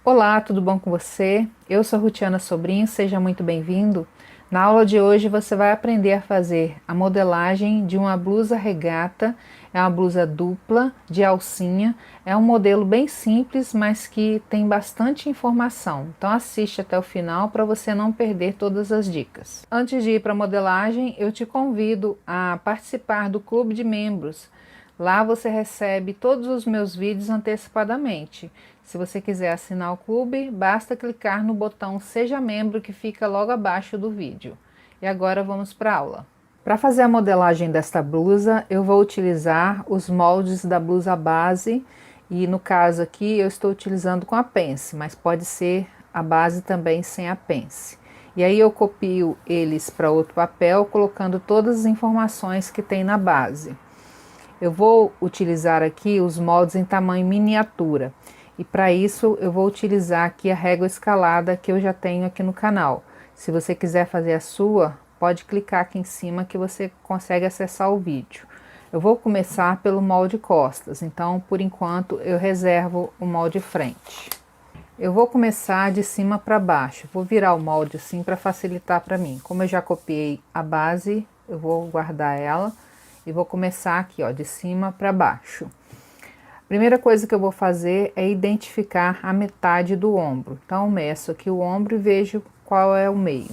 Olá, tudo bom com você? Eu sou Rutiana Sobrinho, seja muito bem-vindo. Na aula de hoje você vai aprender a fazer a modelagem de uma blusa regata, é uma blusa dupla de alcinha, é um modelo bem simples, mas que tem bastante informação. Então assiste até o final para você não perder todas as dicas. Antes de ir para a modelagem, eu te convido a participar do clube de membros. Lá você recebe todos os meus vídeos antecipadamente. Se você quiser assinar o clube, basta clicar no botão Seja Membro que fica logo abaixo do vídeo. E agora vamos para a aula. Para fazer a modelagem desta blusa, eu vou utilizar os moldes da blusa base e no caso aqui eu estou utilizando com a pence, mas pode ser a base também sem a pence. E aí eu copio eles para outro papel, colocando todas as informações que tem na base. Eu vou utilizar aqui os moldes em tamanho miniatura. E para isso eu vou utilizar aqui a régua escalada que eu já tenho aqui no canal. Se você quiser fazer a sua, pode clicar aqui em cima que você consegue acessar o vídeo. Eu vou começar pelo molde costas, então por enquanto eu reservo o molde frente. Eu vou começar de cima para baixo, vou virar o molde assim para facilitar para mim. Como eu já copiei a base, eu vou guardar ela e vou começar aqui, ó, de cima para baixo. Primeira coisa que eu vou fazer é identificar a metade do ombro. Então, eu meço aqui o ombro e vejo qual é o meio.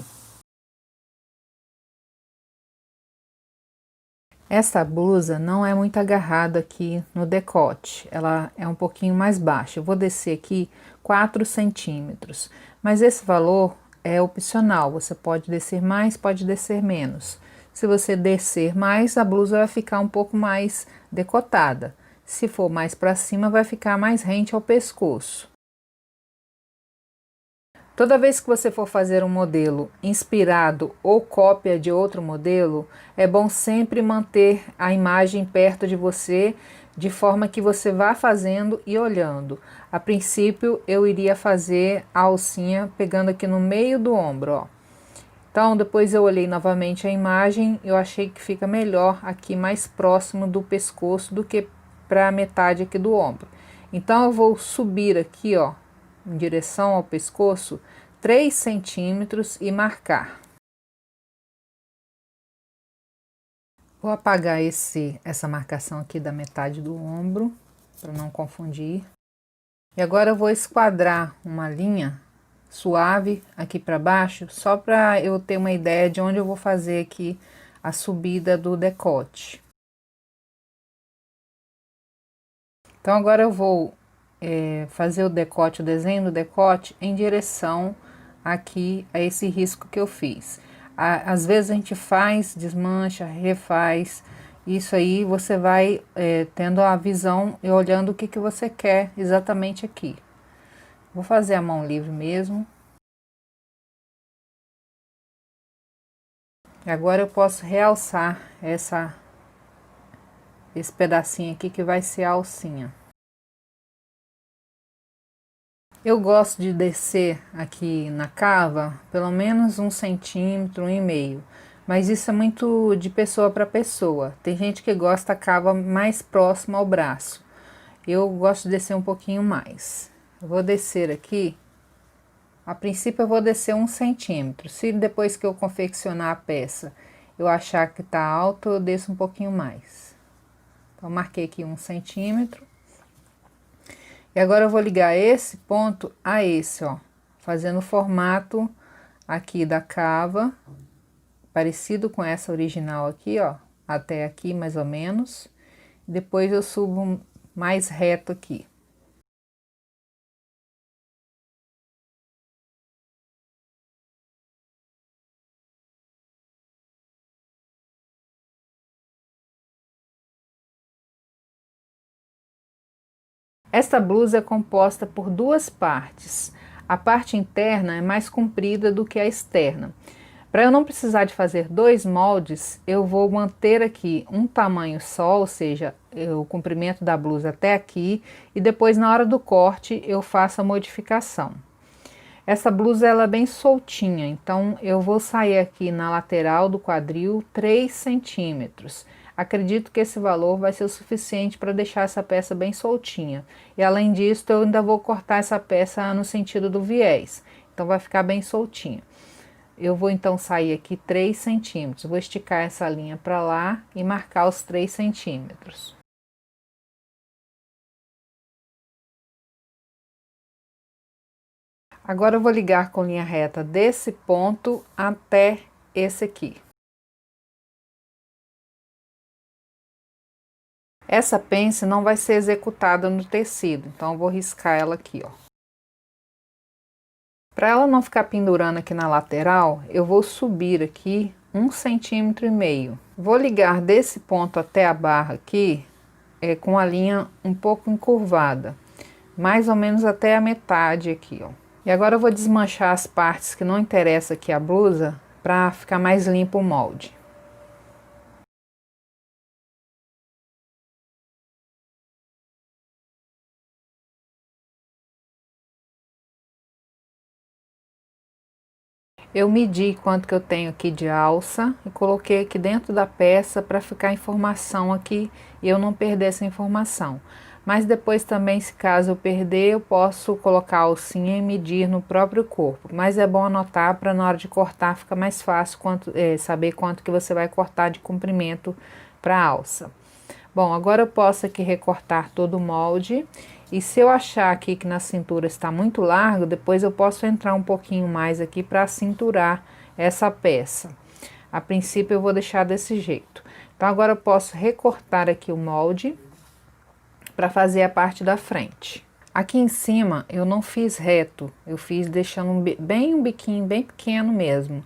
Essa blusa não é muito agarrada aqui no decote, ela é um pouquinho mais baixa. Eu vou descer aqui 4 centímetros, mas esse valor é opcional, você pode descer mais, pode descer menos. Se você descer mais, a blusa vai ficar um pouco mais decotada. Se for mais para cima, vai ficar mais rente ao pescoço. Toda vez que você for fazer um modelo inspirado ou cópia de outro modelo, é bom sempre manter a imagem perto de você, de forma que você vá fazendo e olhando. A princípio, eu iria fazer a alcinha pegando aqui no meio do ombro, ó. Então, depois eu olhei novamente a imagem, eu achei que fica melhor aqui mais próximo do pescoço do que para a metade aqui do ombro. Então, eu vou subir aqui, ó, em direção ao pescoço, 3 centímetros e marcar. Vou apagar essa marcação aqui da metade do ombro, para não confundir. E agora eu vou esquadrar uma linha suave aqui para baixo, só para eu ter uma ideia de onde eu vou fazer aqui a subida do decote. Então agora eu vou fazer o decote, o desenho do decote em direção aqui a esse risco que eu fiz. Às vezes a gente faz, desmancha, refaz. Isso aí você vai tendo a visão e olhando o que você quer exatamente aqui. Vou fazer a mão livre mesmo. E agora eu posso realçar esse pedacinho aqui que vai ser a alcinha. Eu gosto de descer aqui na cava pelo menos 1,5 centímetro, 1,5. Mas isso é muito de pessoa para pessoa. Tem gente que gosta da cava mais próxima ao braço. Eu gosto de descer um pouquinho mais. Eu vou descer aqui. A princípio eu vou descer 1 centímetro. Se depois que eu confeccionar a peça eu achar que tá alto, eu desço um pouquinho mais. Então marquei aqui 1 centímetro. E agora eu vou ligar esse ponto a esse, ó, fazendo o formato aqui da cava, parecido com essa original aqui, ó, até aqui mais ou menos. Depois eu subo mais reto aqui. Esta blusa é composta por duas partes. A parte interna é mais comprida do que a externa. Para eu não precisar de fazer dois moldes, eu vou manter aqui um tamanho só, ou seja, o comprimento da blusa até aqui, e depois na hora do corte eu faço a modificação. Essa blusa ela é bem soltinha, então eu vou sair aqui na lateral do quadril 3 centímetros. acredito que esse valor vai ser o suficiente para deixar essa peça bem soltinha. E além disso, eu ainda vou cortar essa peça no sentido do viés, então vai ficar bem soltinha. Eu vou então sair aqui 3 centímetros, vou esticar essa linha para lá e marcar os 3 centímetros. Agora eu vou ligar com linha reta desse ponto até esse aqui. Essa pence não vai ser executada no tecido, então eu vou riscar ela aqui, ó. Para ela não ficar pendurando aqui na lateral, eu vou subir aqui 1,5 centímetro. Vou ligar desse ponto até a barra aqui, com a linha um pouco encurvada, mais ou menos até a metade aqui, ó. E agora eu vou desmanchar as partes que não interessa aqui a blusa, para ficar mais limpo o molde. Eu medi quanto que eu tenho aqui de alça e coloquei aqui dentro da peça para ficar informação aqui e eu não perder essa informação. Mas depois também, se caso eu perder, eu posso colocar a alcinha e medir no próprio corpo. Mas é bom anotar para na hora de cortar fica mais fácil saber quanto que você vai cortar de comprimento para a alça. Bom, agora eu posso aqui recortar todo o molde. E se eu achar aqui que na cintura está muito largo, depois eu posso entrar um pouquinho mais aqui para cinturar essa peça. A princípio eu vou deixar desse jeito. Então agora eu posso recortar aqui o molde para fazer a parte da frente. Aqui em cima eu não fiz reto, eu fiz deixando um biquinho bem pequeno mesmo.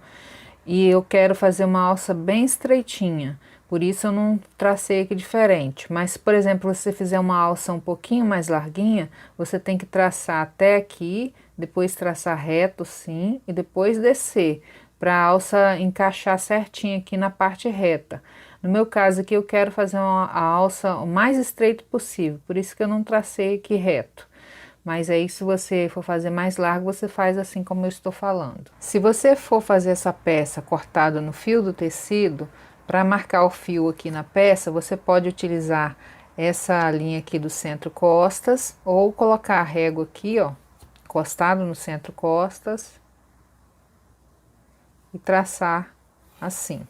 E eu quero fazer uma alça bem estreitinha. Por isso eu não tracei aqui diferente, mas por exemplo, se você fizer uma alça um pouquinho mais larguinha, você tem que traçar até aqui, depois traçar reto sim, e depois descer, para a alça encaixar certinho aqui na parte reta. No meu caso aqui eu quero fazer a alça o mais estreito possível, por isso que eu não tracei aqui reto. Mas aí se você for fazer mais largo, você faz assim como eu estou falando. Se você for fazer essa peça cortada no fio do tecido, para marcar o fio aqui na peça, você pode utilizar essa linha aqui do centro costas ou colocar a régua aqui, ó, encostado no centro costas e traçar assim.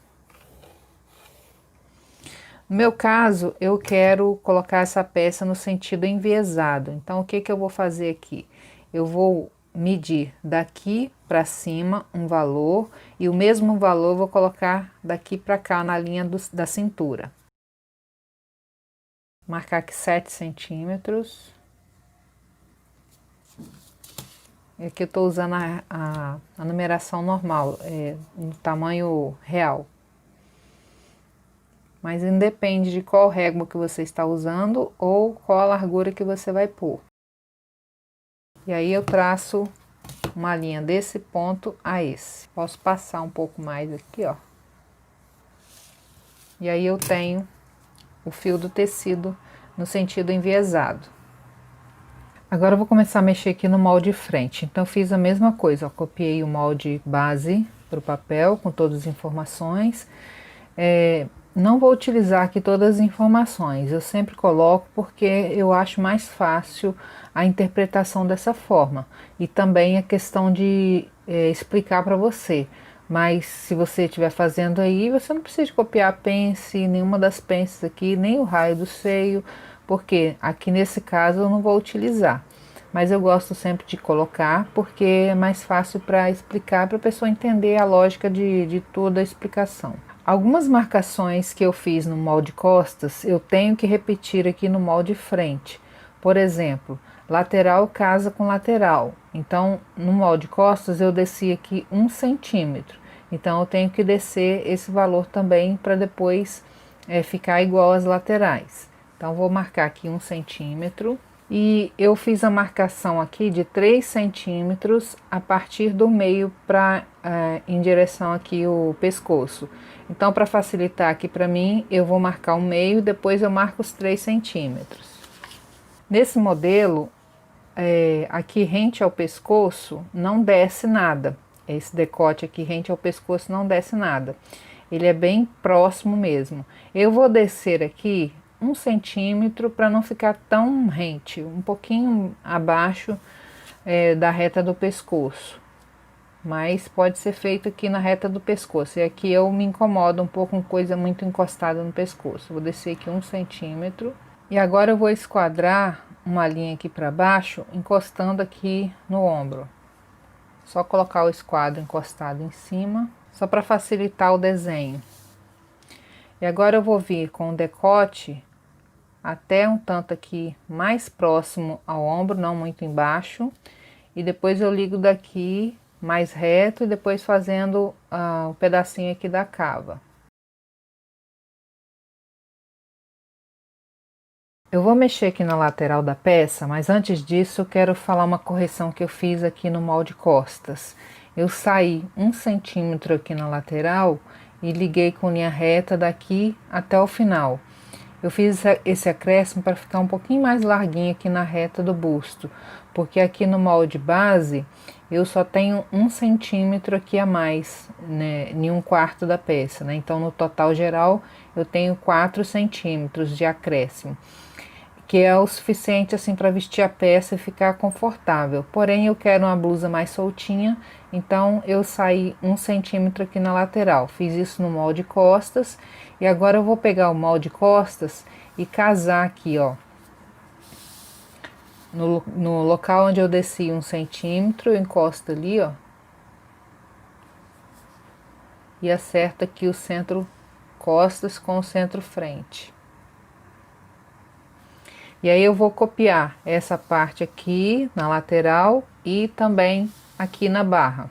No meu caso, eu quero colocar essa peça no sentido enviesado. Então, o que que eu vou fazer aqui? Eu vou medir daqui para cima um valor e o mesmo valor eu vou colocar daqui para cá na linha da cintura. Marcar aqui 7 centímetros. Aqui eu estou usando a numeração normal, no tamanho real. Mas independe de qual régua que você está usando ou qual a largura que você vai pôr. E aí eu traço uma linha desse ponto a esse. Posso passar um pouco mais aqui, ó. E aí eu tenho o fio do tecido no sentido enviesado. Agora eu vou começar a mexer aqui no molde frente. Então eu fiz a mesma coisa, ó, copiei o molde base para o papel com todas as informações. Não vou utilizar aqui todas as informações, eu sempre coloco porque eu acho mais fácil a interpretação dessa forma. E também a questão de explicar para você. Mas se você estiver fazendo aí, você não precisa copiar a pence, nenhuma das pences aqui, nem o raio do seio, porque aqui nesse caso eu não vou utilizar. Mas eu gosto sempre de colocar porque é mais fácil para explicar, para a pessoa entender a lógica de toda a explicação. Algumas marcações que eu fiz no molde costas, eu tenho que repetir aqui no molde frente. Por exemplo, lateral casa com lateral. Então, no molde costas, eu desci aqui 1 centímetro. Então, eu tenho que descer esse valor também para depois ficar igual às laterais. Então, vou marcar aqui 1 centímetro. E eu fiz a marcação aqui de 3 centímetros a partir do meio para em direção aqui o pescoço. Então, para facilitar aqui para mim, eu vou marcar o meio e depois eu marco os 3 centímetros. Nesse modelo, aqui rente ao pescoço, não desce nada. Esse decote aqui rente ao pescoço não desce nada. ele é bem próximo mesmo. Eu vou descer aqui 1 centímetro para não ficar tão rente, um pouquinho abaixo da reta do pescoço. Mas pode ser feito aqui na reta do pescoço. E aqui eu me incomodo um pouco com coisa muito encostada no pescoço. Vou descer aqui 1 centímetro. E agora eu vou esquadrar uma linha aqui para baixo, encostando aqui no ombro. Só colocar o esquadro encostado em cima, só para facilitar o desenho. E agora eu vou vir com o decote até um tanto aqui mais próximo ao ombro, não muito embaixo. E depois eu ligo daqui mais reto e depois fazendo o pedacinho aqui da cava. Eu vou mexer aqui na lateral da peça, mas antes disso eu quero falar uma correção que eu fiz aqui no molde costas. Eu saí 1 centímetro aqui na lateral e liguei com linha reta daqui até o final. Eu fiz esse acréscimo para ficar um pouquinho mais larguinho aqui na reta do busto, porque aqui no molde base eu só tenho 1 centímetro aqui a mais, né, em 1/4 da peça, né? Então no total geral eu tenho 4 centímetros de acréscimo, que é o suficiente assim para vestir a peça e ficar confortável. Porém eu quero uma blusa mais soltinha, então eu saí 1 centímetro aqui na lateral. Fiz isso no molde costas e agora eu vou pegar o molde costas e casar aqui, ó, no local onde eu desci 1 centímetro, eu encosto ali, ó, e acerto aqui o centro costas com o centro frente. E aí eu vou copiar essa parte aqui na lateral e também aqui na barra.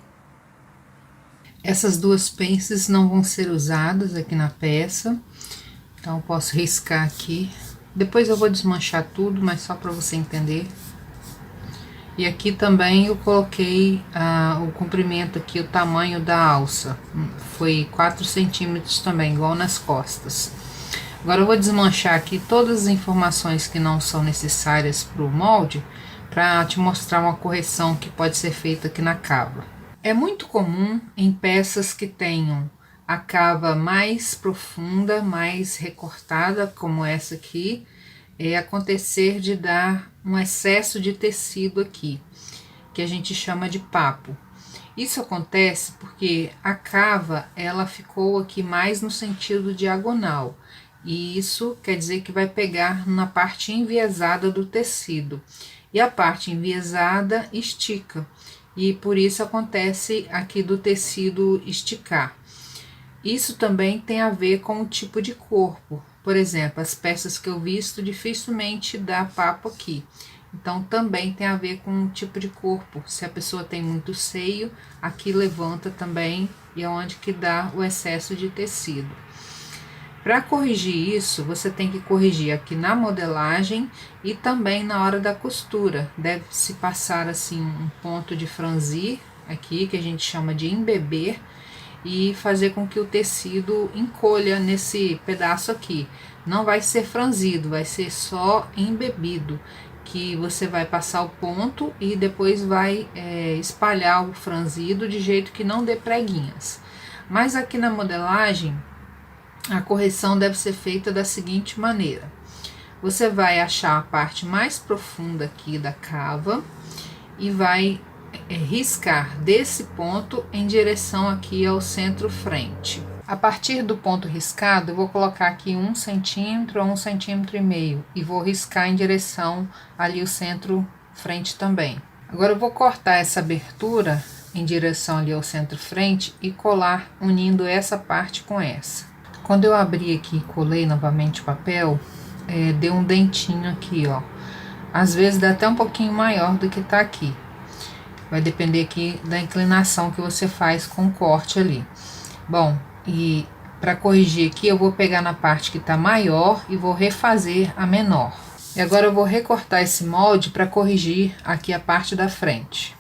Essas duas pences não vão ser usadas aqui na peça, então eu posso riscar aqui. Depois eu vou desmanchar tudo, mas só para você entender. E aqui também eu coloquei o comprimento aqui, o tamanho da alça. Foi 4 centímetros também, igual nas costas. Agora eu vou desmanchar aqui todas as informações que não são necessárias para o molde, para te mostrar uma correção que pode ser feita aqui na cava. É muito comum em peças que tenham a cava mais profunda, mais recortada, como essa aqui, acontecer de dar um excesso de tecido aqui, que a gente chama de papo. Isso acontece porque a cava ela ficou aqui mais no sentido diagonal, e isso quer dizer que vai pegar na parte enviesada do tecido, e a parte enviesada estica, e por isso acontece aqui do tecido esticar. Isso também tem a ver com o tipo de corpo. Por exemplo, as peças que eu visto dificilmente dá papo aqui. Então também tem a ver com o tipo de corpo. Se a pessoa tem muito seio, aqui levanta também e é onde que dá o excesso de tecido. Para corrigir isso, você tem que corrigir aqui na modelagem e também na hora da costura. Deve-se passar assim um ponto de franzir aqui, que a gente chama de embeber, e fazer com que o tecido encolha nesse pedaço aqui. Não vai ser franzido, vai ser só embebido, que você vai passar o ponto e depois vai espalhar o franzido de jeito que não dê preguinhas. Mas aqui na modelagem, a correção deve ser feita da seguinte maneira: você vai achar a parte mais profunda aqui da cava e vai riscar desse ponto em direção aqui ao centro frente. A partir do ponto riscado, eu vou colocar aqui 1 centímetro a 1,5 centímetro e vou riscar em direção ali o centro frente também. Agora eu vou cortar essa abertura em direção ali ao centro frente e colar unindo essa parte com essa. Quando eu abri aqui e colei novamente o papel, deu um dentinho aqui, ó. Às vezes dá até um pouquinho maior do que tá aqui. Vai depender aqui da inclinação que você faz com o corte ali. Bom, e para corrigir aqui, eu vou pegar na parte que tá maior e vou refazer a menor. E agora eu vou recortar esse molde para corrigir aqui a parte da frente.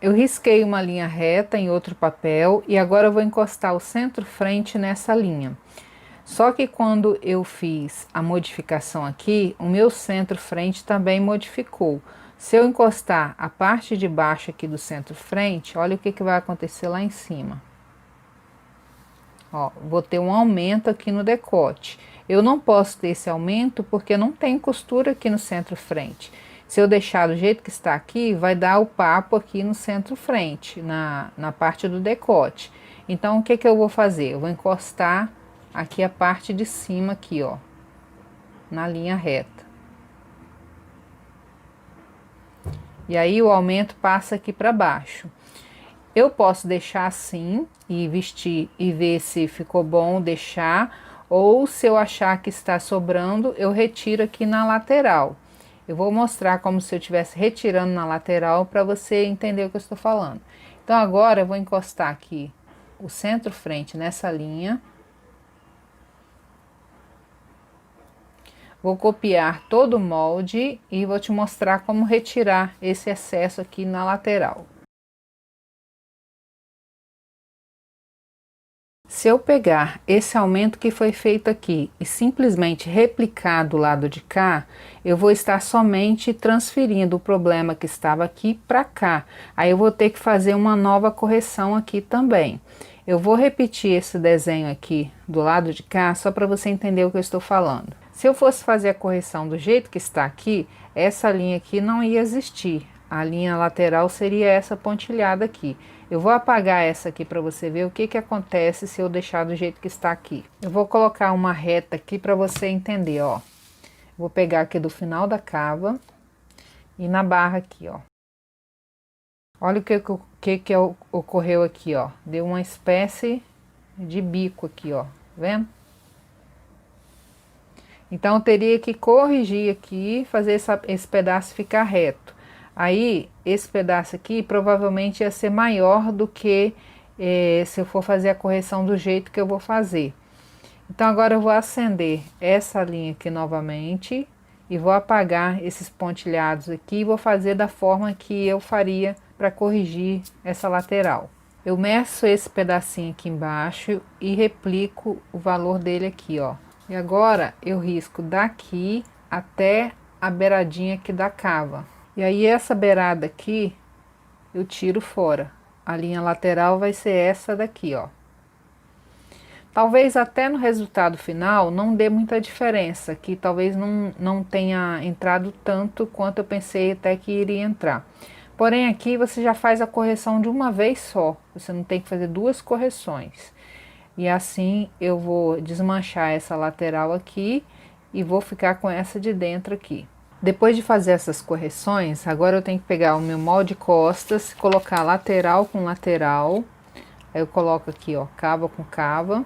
Eu risquei uma linha reta em outro papel e agora eu vou encostar o centro frente nessa linha. Só que quando eu fiz a modificação aqui, o meu centro frente também modificou. Se eu encostar a parte de baixo aqui do centro frente, olha o que vai acontecer lá em cima. Ó, vou ter um aumento aqui no decote. Eu não posso ter esse aumento porque não tem costura aqui no centro frente. Se eu deixar do jeito que está aqui, vai dar o papo aqui no centro frente, na parte do decote. Então, o que que eu vou fazer? Eu vou encostar aqui a parte de cima aqui, ó, na linha reta. E aí o aumento passa aqui para baixo. Eu posso deixar assim e vestir e ver se ficou bom deixar, ou se eu achar que está sobrando, eu retiro aqui na lateral. Eu vou mostrar como se eu estivesse retirando na lateral para você entender o que eu estou falando. Então agora eu vou encostar aqui o centro frente nessa linha. Vou copiar todo o molde e vou te mostrar como retirar esse excesso aqui na lateral. Se eu pegar esse aumento que foi feito aqui e simplesmente replicar do lado de cá, eu vou estar somente transferindo o problema que estava aqui para cá. Aí eu vou ter que fazer uma nova correção aqui também. Eu vou repetir esse desenho aqui do lado de cá só para você entender o que eu estou falando. Se eu fosse fazer a correção do jeito que está aqui, essa linha aqui não ia existir. A linha lateral seria essa pontilhada aqui. Eu vou apagar essa aqui para você ver o que que acontece se eu deixar do jeito que está aqui. Eu vou colocar uma reta aqui para você entender, ó. Vou pegar aqui do final da cava e na barra aqui, ó. Olha o que ocorreu aqui, ó. Deu uma espécie de bico aqui, ó. Tá vendo? Então eu teria que corrigir aqui, fazer esse pedaço ficar reto. Aí, esse pedaço aqui provavelmente ia ser maior do que se eu for fazer a correção do jeito que eu vou fazer. Então, agora eu vou acender essa linha aqui novamente e vou apagar esses pontilhados aqui e vou fazer da forma que eu faria para corrigir essa lateral. Eu meço esse pedacinho aqui embaixo e replico o valor dele aqui, ó. E agora eu risco daqui até a beiradinha aqui da cava. E aí essa beirada aqui eu tiro fora. A linha lateral vai ser essa daqui, ó. Talvez até no resultado final não dê muita diferença, que talvez não tenha entrado tanto quanto eu pensei até que iria entrar. Porém aqui você já faz a correção de uma vez só, você não tem que fazer duas correções. E assim eu vou desmanchar essa lateral aqui e vou ficar com essa de dentro aqui. Depois de fazer essas correções, agora eu tenho que pegar o meu molde costas, colocar lateral com lateral. Aí eu coloco aqui, ó, cava com cava.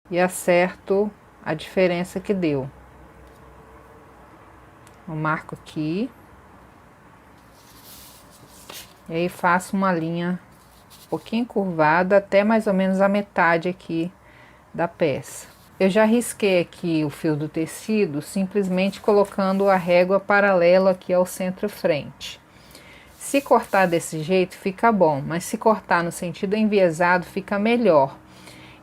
E acerto a diferença que deu. Eu marco aqui. E aí faço uma linha um pouquinho curvada até mais ou menos a metade aqui da peça. Eu já risquei aqui o fio do tecido, simplesmente colocando a régua paralelo aqui ao centro-frente. Se cortar desse jeito fica bom, mas se cortar no sentido enviesado fica melhor.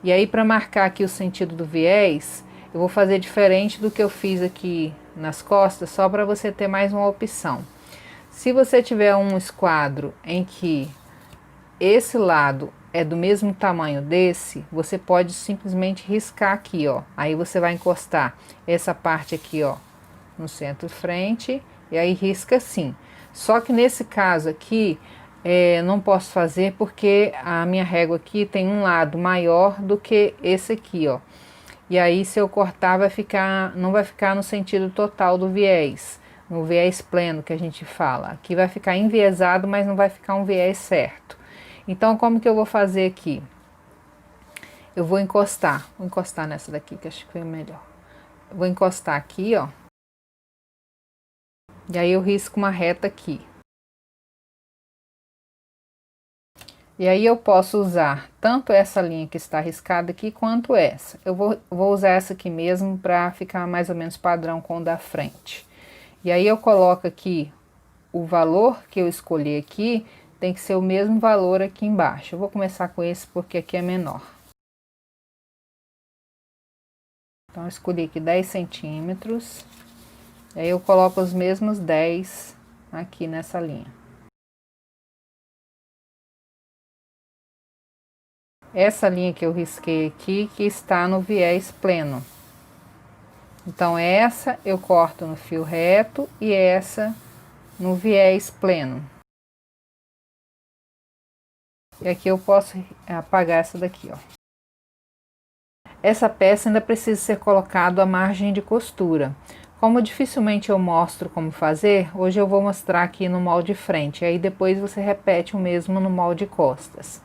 E aí para marcar aqui o sentido do viés, eu vou fazer diferente do que eu fiz aqui nas costas, só para você ter mais uma opção. Se você tiver um esquadro em que esse lado é do mesmo tamanho desse, você pode simplesmente riscar aqui, ó. Aí você vai encostar essa parte aqui, ó, no centro-frente, e aí risca assim. Só que nesse caso aqui, não posso fazer porque a minha régua aqui tem um lado maior do que esse aqui, ó. E aí se eu cortar não vai ficar no sentido total do viés, no viés pleno que a gente fala. Aqui vai ficar enviesado, mas não vai ficar um viés certo. Então, como que eu vou fazer aqui? Eu vou encostar nessa daqui, que acho que foi melhor. Vou encostar aqui, ó. E aí eu risco uma reta aqui. E aí eu posso usar tanto essa linha que está riscada aqui, quanto essa. Eu vou usar essa aqui mesmo para ficar mais ou menos padrão com o da frente. E aí eu coloco aqui o valor que eu escolhi aqui, tem que ser o mesmo valor aqui embaixo. Eu vou começar com esse porque aqui é menor. Então eu escolhi aqui 10 centímetros. Aí eu coloco os mesmos 10 aqui nessa linha. essa linha que eu risquei aqui que está no viés pleno. Então essa eu corto no fio reto e essa no viés pleno. E aqui eu posso apagar essa daqui, ó. Essa peça ainda precisa ser colocado a margem de costura. Como dificilmente eu mostro como fazer, hoje eu vou mostrar aqui no molde frente, aí depois você repete o mesmo no molde costas.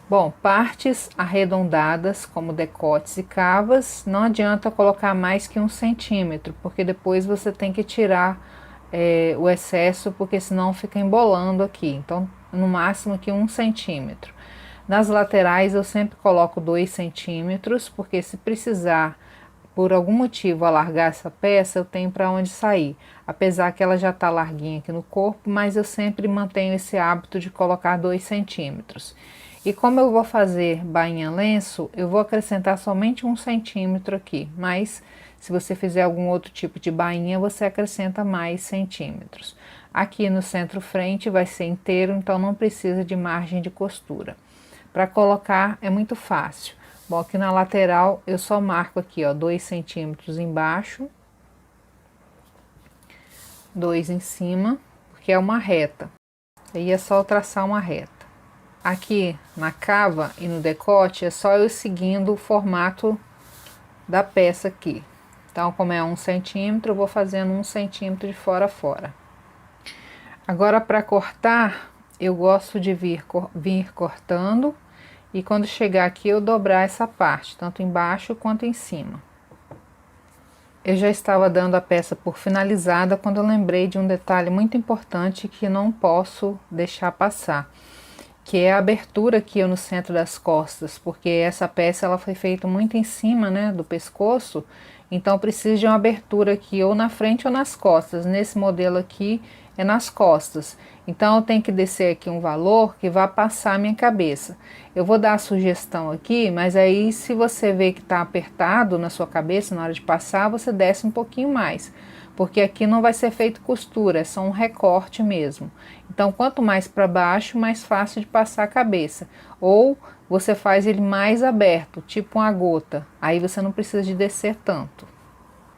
Bom, partes arredondadas, como decotes e cavas, não adianta colocar mais que 1 centímetro, porque depois você tem que tirar o excesso, porque senão fica embolando aqui. Então, no máximo que 1 centímetro. Nas laterais eu sempre coloco 2 centímetros, porque se precisar, por algum motivo, alargar essa peça, eu tenho para onde sair. Apesar que ela já está larguinha aqui no corpo, mas eu sempre mantenho esse hábito de colocar 2 centímetros. E como eu vou fazer bainha lenço, eu vou acrescentar somente 1 centímetro aqui, mas se você fizer algum outro tipo de bainha, você acrescenta mais centímetros. Aqui no centro frente vai ser inteiro, então não precisa de margem de costura. Para colocar é muito fácil. Bom, aqui na lateral eu só marco aqui, ó, 2 centímetros embaixo, 2 em cima, porque é uma reta. Aí é só traçar uma reta. Aqui na cava e no decote é só eu seguindo o formato da peça aqui. Então, como é 1 centímetro, eu vou fazendo 1 centímetro de fora a fora. Agora, para cortar, eu gosto de vir cortando e quando chegar aqui eu dobrar essa parte, tanto embaixo quanto em cima. Eu já estava dando a peça por finalizada quando eu lembrei de um detalhe muito importante que não posso deixar passar, que é a abertura aqui no centro das costas, porque essa peça ela foi feita muito em cima, né, do pescoço, então precisa de uma abertura aqui ou na frente ou nas costas. Nesse modelo aqui é nas costas, então eu tenho que descer aqui um valor que vá passar a minha cabeça. Eu vou dar a sugestão aqui, mas aí se você vê que está apertado na sua cabeça na hora de passar, você desce um pouquinho mais, porque aqui não vai ser feito costura, é só um recorte mesmo. Então, quanto mais para baixo, mais fácil de passar a cabeça. Ou você faz ele mais aberto, tipo uma gota. Aí você não precisa de descer tanto.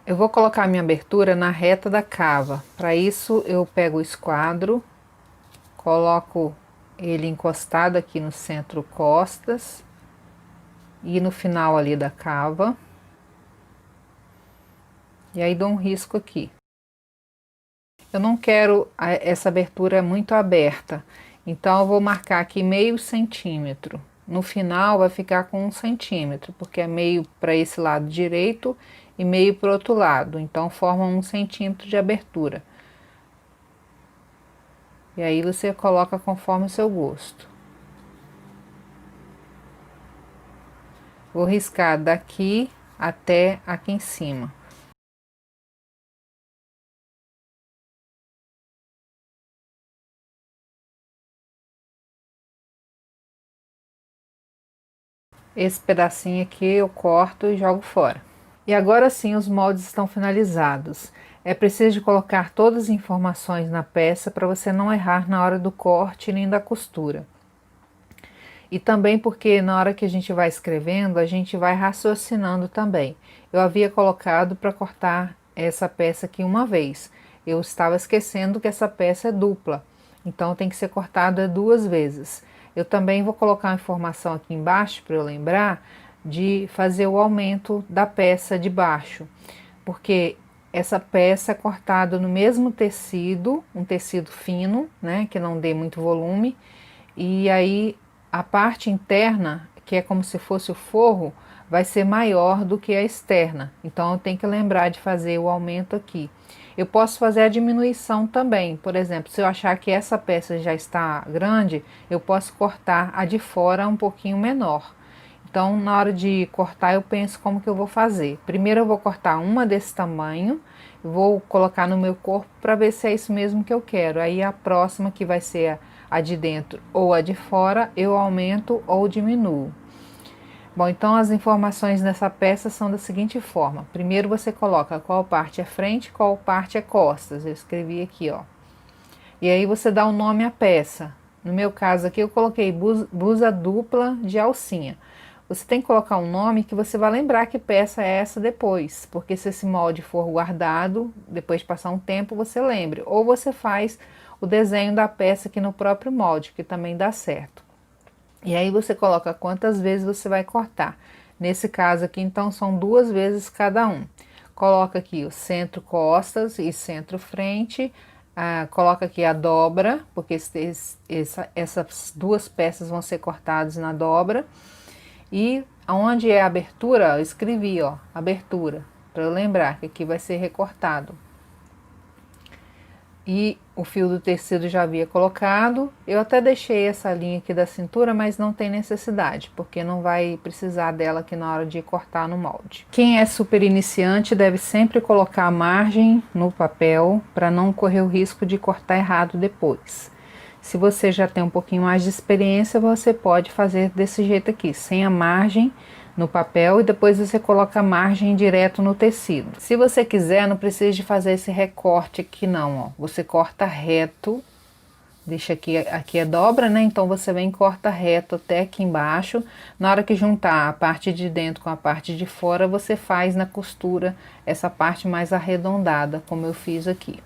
Eu vou colocar a minha abertura na reta da cava. Para isso, eu pego o esquadro, coloco ele encostado aqui no centro costas e no final ali da cava. E aí dou um risco aqui. Eu não quero essa abertura muito aberta, então eu vou marcar aqui meio centímetro. No final vai ficar com 1 centímetro, porque é meio para esse lado direito e meio para o outro lado, então forma 1 centímetro de abertura. E aí você coloca conforme o seu gosto. Vou riscar daqui até aqui em cima. Esse pedacinho aqui eu corto e jogo fora. E agora sim os moldes estão finalizados. É preciso colocar todas as informações na peça para você não errar na hora do corte nem da costura. E também porque na hora que a gente vai escrevendo, a gente vai raciocinando também. Eu havia colocado para cortar essa peça aqui uma vez. Eu estava esquecendo que essa peça é dupla, então tem que ser cortada 2 vezes. Eu também vou colocar uma informação aqui embaixo para eu lembrar de fazer o aumento da peça de baixo, porque essa peça é cortada no mesmo tecido, um tecido fino, né, que não dê muito volume, e aí a parte interna, que é como se fosse o forro, vai ser maior do que a externa. Então eu tenho que lembrar de fazer o aumento aqui. Eu posso fazer a diminuição também. Por exemplo, se eu achar que essa peça já está grande, eu posso cortar a de fora um pouquinho menor. Então, na hora de cortar, eu penso como que eu vou fazer. Primeiro eu vou cortar uma desse tamanho, vou colocar no meu corpo para ver se é isso mesmo que eu quero. Aí a próxima, que vai ser a de dentro ou a de fora, eu aumento ou diminuo. Bom, então as informações nessa peça são da seguinte forma. Primeiro você coloca qual parte é frente, qual parte é costas. Eu escrevi aqui, ó. E aí você dá o nome à peça. No meu caso aqui eu coloquei blusa dupla de alcinha. Você tem que colocar um nome que você vai lembrar que peça é essa depois, porque se esse molde for guardado, depois de passar um tempo você lembre. Ou você faz o desenho da peça aqui no próprio molde, que também dá certo. E aí você coloca quantas vezes você vai cortar. Nesse caso aqui, então, são 2 vezes cada um. Coloca aqui o centro costas e centro frente. Coloca aqui a dobra, porque essas 2 peças vão ser cortadas na dobra. E onde é a abertura, eu escrevi, ó, abertura, para eu lembrar que aqui vai ser recortado. E o fio do tecido já havia colocado. Eu até deixei essa linha aqui da cintura, mas não tem necessidade, porque não vai precisar dela aqui na hora de cortar no molde. Quem é super iniciante deve sempre colocar a margem no papel para não correr o risco de cortar errado depois. Se você já tem um pouquinho mais de experiência, você pode fazer desse jeito aqui, sem a margem no papel, e depois você coloca a margem direto no tecido. Se você quiser, não precisa de fazer esse recorte aqui não, ó. Você corta reto, deixa aqui é dobra, né? Então você vem e corta reto até aqui embaixo. Na hora que juntar a parte de dentro com a parte de fora, você faz na costura essa parte mais arredondada, como eu fiz aqui.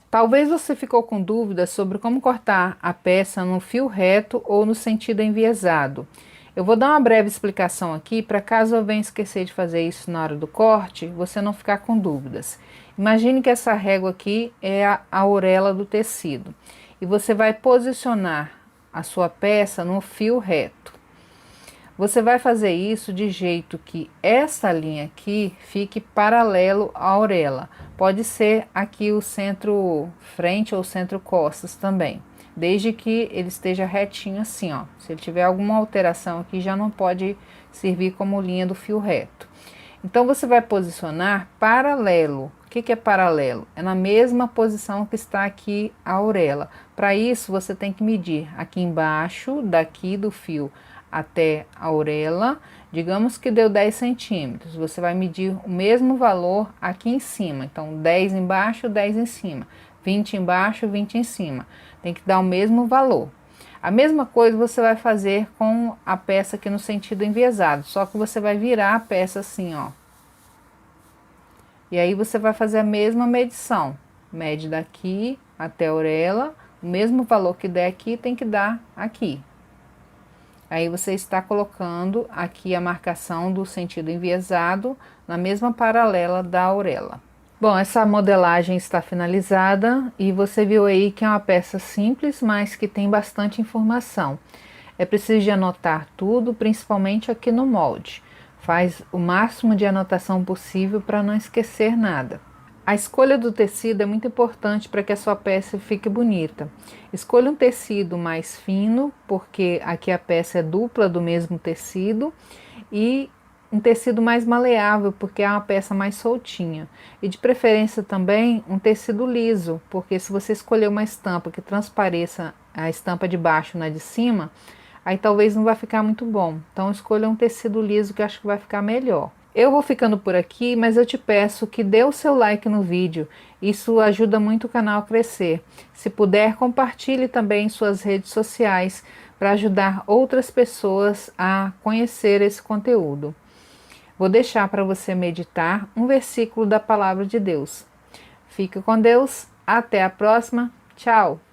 Talvez você ficou com dúvidas sobre como cortar a peça no fio reto ou no sentido enviesado. Eu vou dar uma breve explicação aqui para caso eu venha esquecer de fazer isso na hora do corte, você não ficar com dúvidas. Imagine que essa régua aqui é a orelha do tecido e você vai posicionar a sua peça no fio reto. Você vai fazer isso de jeito que essa linha aqui fique paralelo à orelha. Pode ser aqui o centro frente ou centro costas também, desde que ele esteja retinho assim, ó. Se ele tiver alguma alteração aqui, já não pode servir como linha do fio reto. Então você vai posicionar paralelo. O que é paralelo? É na mesma posição que está aqui a orelha. Para isso você tem que medir aqui embaixo, daqui do fio até a orelha, digamos que deu 10 centímetros, você vai medir o mesmo valor aqui em cima, então 10 embaixo, 10 em cima, 20 embaixo, 20 em cima, tem que dar o mesmo valor. A mesma coisa você vai fazer com a peça aqui no sentido enviesado, só que você vai virar a peça assim, ó. E aí você vai fazer a mesma medição, mede daqui até a orelha, o mesmo valor que der aqui tem que dar aqui. Aí você está colocando aqui a marcação do sentido enviesado na mesma paralela da orelha. Bom, essa modelagem está finalizada e você viu aí que é uma peça simples, mas que tem bastante informação. É preciso de anotar tudo, principalmente aqui no molde. Faz o máximo de anotação possível para não esquecer nada. A escolha do tecido é muito importante para que a sua peça fique bonita. Escolha um tecido mais fino, porque aqui a peça é dupla do mesmo tecido, e um tecido mais maleável, porque é uma peça mais soltinha. E de preferência também um tecido liso, porque se você escolher uma estampa que transpareça a estampa de baixo na de cima, aí talvez não vai ficar muito bom. Então escolha um tecido liso que eu acho que vai ficar melhor. Eu vou ficando por aqui, mas eu te peço que dê o seu like no vídeo, isso ajuda muito o canal a crescer. Se puder, compartilhe também em suas redes sociais para ajudar outras pessoas a conhecer esse conteúdo. Vou deixar para você meditar um versículo da Palavra de Deus. Fique com Deus, até a próxima, tchau!